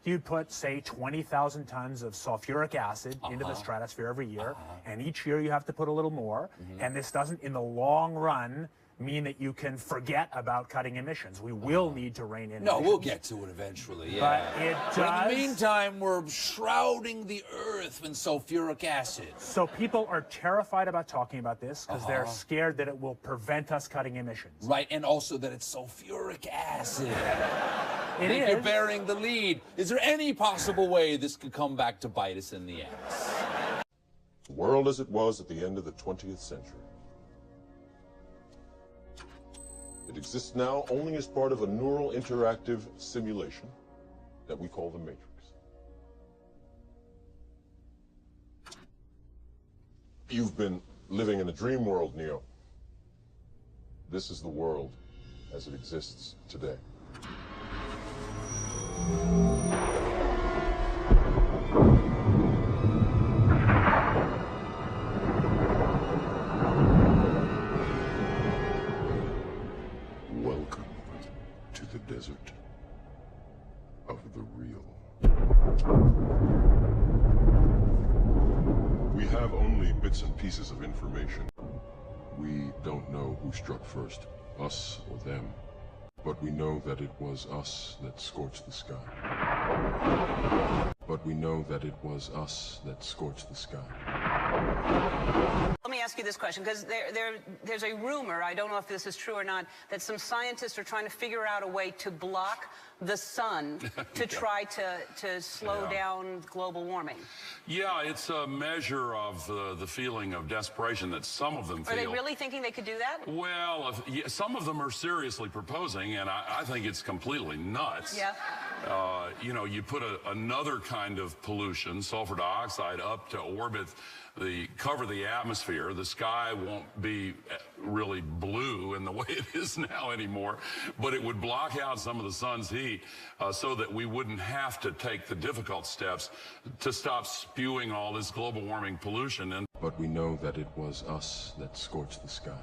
you'd put, say, 20,000 tons of sulfuric acid into the stratosphere every year, and each year you have to put a little more, and this doesn't, in the long run, mean that you can forget about cutting emissions. We will need to rein in No, emissions. we'll get to it eventually, yeah. But it But in does. the meantime, we're shrouding the earth in sulfuric acid. So people are terrified about talking about this because they're scared that it will prevent us cutting emissions. Right, and also that it's sulfuric acid. It I think is. you're bearing the lead. Is there any possible way this could come back to bite us in the ass? The world as it was at the end of the 20th century. It exists now only as part of a neural interactive simulation that we call the Matrix. You've been living in a dream world, Neo. This is the world as it exists today. Welcome to the desert of the real. We have only bits and pieces of information. We don't know who struck first, us or them. But we know that it was us that scorched the sky. But we know that it was us that scorched the sky. Let me ask you this question, because there's a rumor, I don't know if this is true or not, that some scientists are trying to figure out a way to block the sun to try to slow down global warming. Yeah, it's a measure of the feeling of desperation that some of them feel. Are they really thinking they could do that? Well, some of them are seriously proposing, and I think it's completely nuts. Yeah. You know, you put another kind of pollution, sulfur dioxide, up to orbit cover the atmosphere. The sky won't be really blue in the way it is now anymore, but it would block out some of the sun's heat so that we wouldn't have to take the difficult steps to stop spewing all this global warming pollution. But we know that it was us that scorched the sky.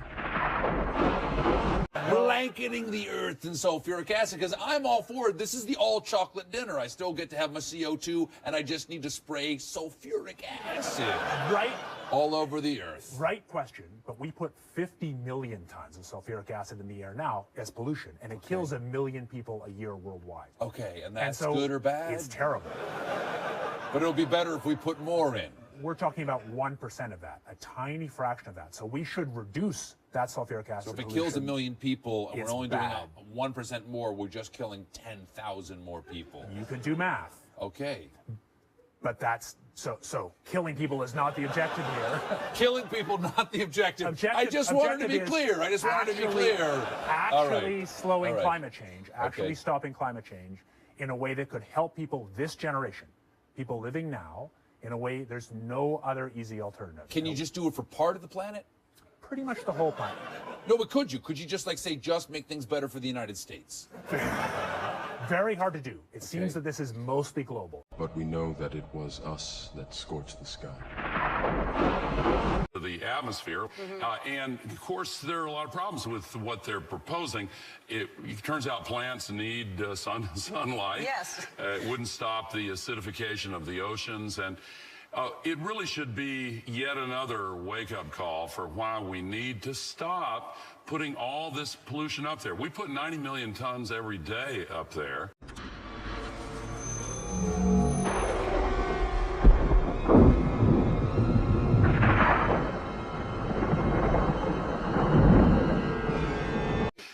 Blanketing the earth in sulfuric acid, because I'm all for it. This is the all chocolate dinner. I still get to have my CO2, and I just need to spray sulfuric acid Right. all over the earth. Right question, but we put 50 million tons of sulfuric acid in the air now as pollution, and it kills 1 million people a year worldwide. Okay, and that's so good or bad? It's terrible. But it'll be better if we put more in. We're talking about 1% of that, a tiny fraction of that. So we should reduce that sulfuric acid So if it pollution. kills 1 million people and It's we're only bad. doing 1% more, we're just killing 10,000 more people. You can do math, Okay. but that's so killing people is not the objective here. Killing people, not the objective. I just wanted to be objective is clear. I just wanted to be actually- clear. All Actually right. slowing All right. climate change, actually Okay. stopping climate change in a way that could help people this generation, people living now, in a way there's no other easy alternative. Can you just do it for part of the planet? Pretty much the whole planet. No, but could you? Could you just, like, say, just make things better for the United States? Very hard to do. It seems that this is mostly global. But we know that it was us that scorched the sky. The atmosphere. And of course, there are a lot of problems with what they're proposing. It turns out plants need sunlight. Yes. It wouldn't stop the acidification of the oceans. And it really should be yet another wake-up call for why we need to stop putting all this pollution up there. We put 90 million tons every day up there.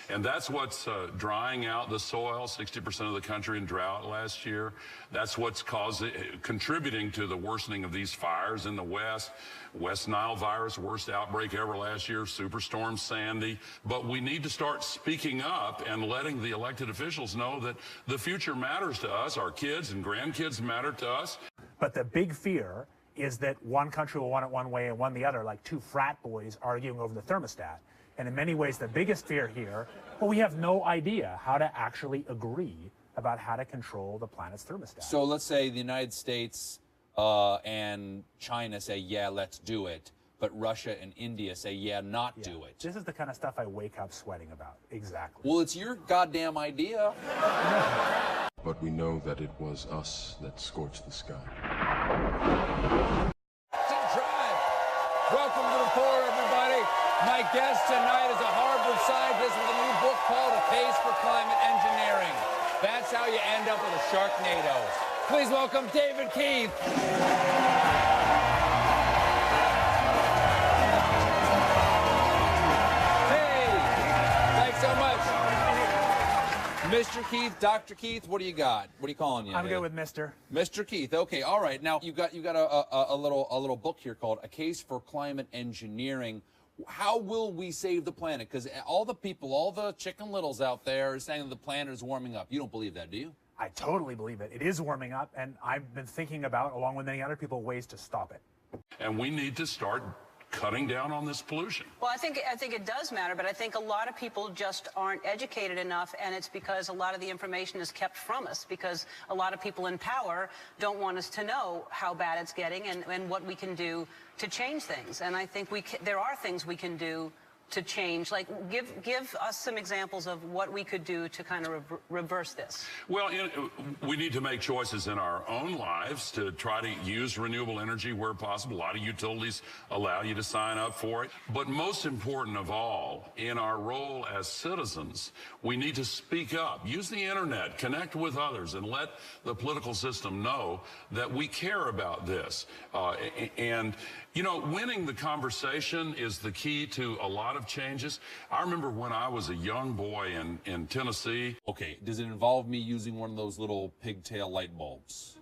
And that's what's drying out the soil, 60% of the country in drought last year. That's what's contributing to the worsening of these fires in the West. West Nile virus, worst outbreak ever last year, Superstorm Sandy. But we need to start speaking up and letting the elected officials know that the future matters to us. Our kids and grandkids matter to us. But the big fear is that one country will want it one way and one the other, like two frat boys arguing over the thermostat. And in many ways, the biggest fear here, well, we have no idea how to actually agree about how to control the planet's thermostat. So let's say the United States and China say, yeah, let's do it. But Russia and India say, yeah, not do it. This is the kind of stuff I wake up sweating about. Exactly. Well, it's your goddamn idea. But we know that it was us that scorched the sky. Drive. Welcome to the floor, everybody. My guest tonight is a Harvard scientist with a new book called A Case for Climate Engineering. That's how you end up with a Sharknado. Please welcome David Keith. Hey, thanks so much. Mr. Keith, Dr. Keith, what do you got? What are you calling you? I'm good with Mr. Mr. Keith. Okay, all right. Now you got a little book here called A Case for Climate Engineering. How will we save the planet? Because all the people, all the Chicken Littles out there are saying that the planet is warming up. You don't believe that, do you? I totally believe it. It is warming up, and I've been thinking about, along with many other people, ways to stop it. And we need to start cutting down on this pollution. Well, I think it does matter, but I think a lot of people just aren't educated enough, and it's because a lot of the information is kept from us, because a lot of people in power don't want us to know how bad it's getting and what we can do to change things. And I think there are things we can do to change. Like, give us some examples of what we could do to kind of reverse this. Well, we need to make choices in our own lives to try to use renewable energy where possible. A lot of utilities allow you to sign up for it. But most important of all, in our role as citizens, we need to speak up, use the internet, connect with others, and let the political system know that we care about this. And, you know, winning the conversation is the key to a lot of changes. I remember when I was a young boy in Tennessee. Okay, does it involve me using one of those little pigtail light bulbs?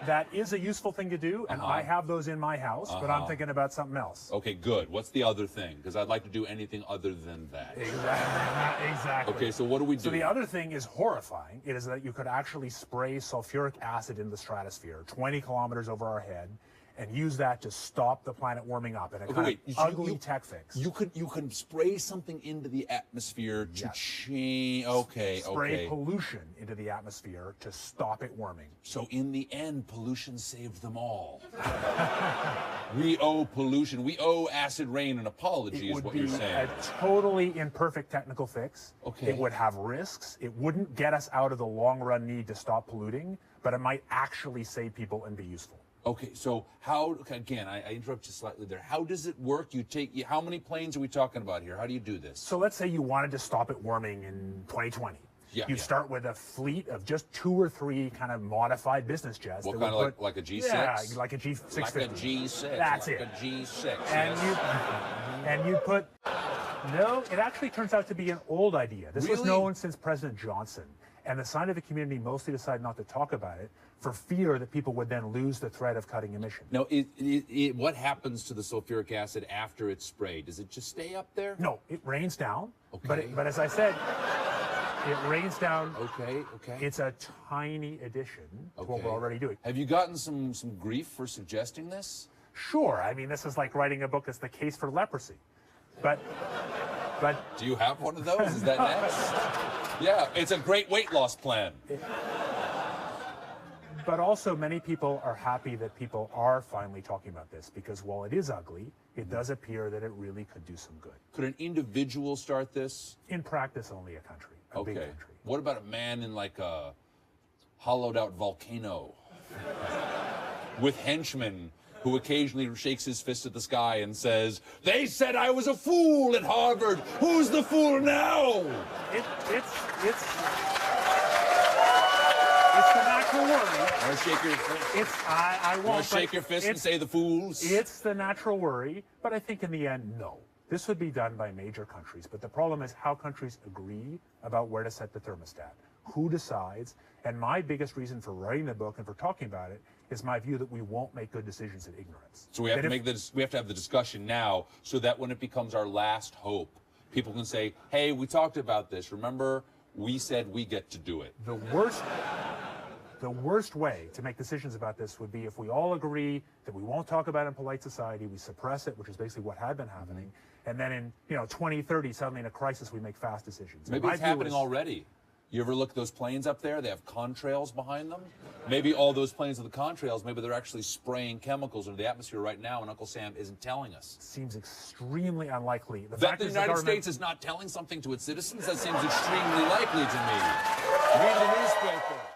That is a useful thing to do, and I have those in my house, but I'm thinking about something else. Okay, good. What's the other thing? Because I'd like to do anything other than that. Exactly. Okay, so what do we do? So the other thing is horrifying. It is that you could actually spray sulfuric acid in the stratosphere 20 kilometers over our head and use that to stop the planet warming up in a kind of ugly tech fix. You can spray something into the atmosphere to change. Okay, spray pollution into the atmosphere to stop it warming. So in the end, pollution saved them all. We owe pollution. We owe acid rain an apology, is what you're saying. It would be a totally imperfect technical fix. Okay. It would have risks. It wouldn't get us out of the long-run need to stop polluting, but it might actually save people and be useful. Okay, so how, again, I interrupt you slightly there. How does it work? How many planes are we talking about here? How do you do this? So let's say you wanted to stop it warming in 2020. You'd start with a fleet of just 2 or 3 kind of modified business jets. What kind of like a G6? Yeah, like a G650. Like a G6. That's like it. A G6. And you put. No, it actually turns out to be an old idea. This was known since President Johnson. And the scientific community mostly decided not to talk about it for fear that people would then lose the threat of cutting emissions. Now, what happens to the sulfuric acid after it's sprayed? Does it just stay up there? No, it rains down. Okay. But as I said, it rains down. Okay. It's a tiny addition to what we're already doing. Have you gotten some grief for suggesting this? Sure. I mean, this is like writing a book that's the case for leprosy. But do you have one of those? Is that next? Yeah, it's a great weight loss plan. But also, many people are happy that people are finally talking about this, because while it is ugly, it does appear that it really could do some good. Could an individual start this? In practice, only a country, a big country. What about a man in like a hollowed out volcano with henchmen who occasionally shakes his fist at the sky and says, "They said I was a fool at Harvard. Who's the fool now?" It's the natural worry. Want to shake your fist? I won't. Want to shake your fist and say the fools? It's the natural worry, but I think in the end, no. This would be done by major countries, but the problem is how countries agree about where to set the thermostat. Who decides? And my biggest reason for writing the book and for talking about it is my view that we won't make good decisions in ignorance. So we have to have the discussion now, so that when it becomes our last hope, people can say, "Hey, we talked about this. Remember, we said we get to do it." The worst way to make decisions about this would be if we all agree that we won't talk about it in polite society, we suppress it, which is basically what had been happening, and then in 2030, suddenly in a crisis, we make fast decisions. Maybe it's happening already. You ever look at those planes up there? They have contrails behind them. Maybe all those planes with the contrails, maybe they're actually spraying chemicals into the atmosphere right now, and Uncle Sam isn't telling us. Seems extremely unlikely. That the United States is not telling something to its citizens, that seems extremely likely to me. Read the newspaper.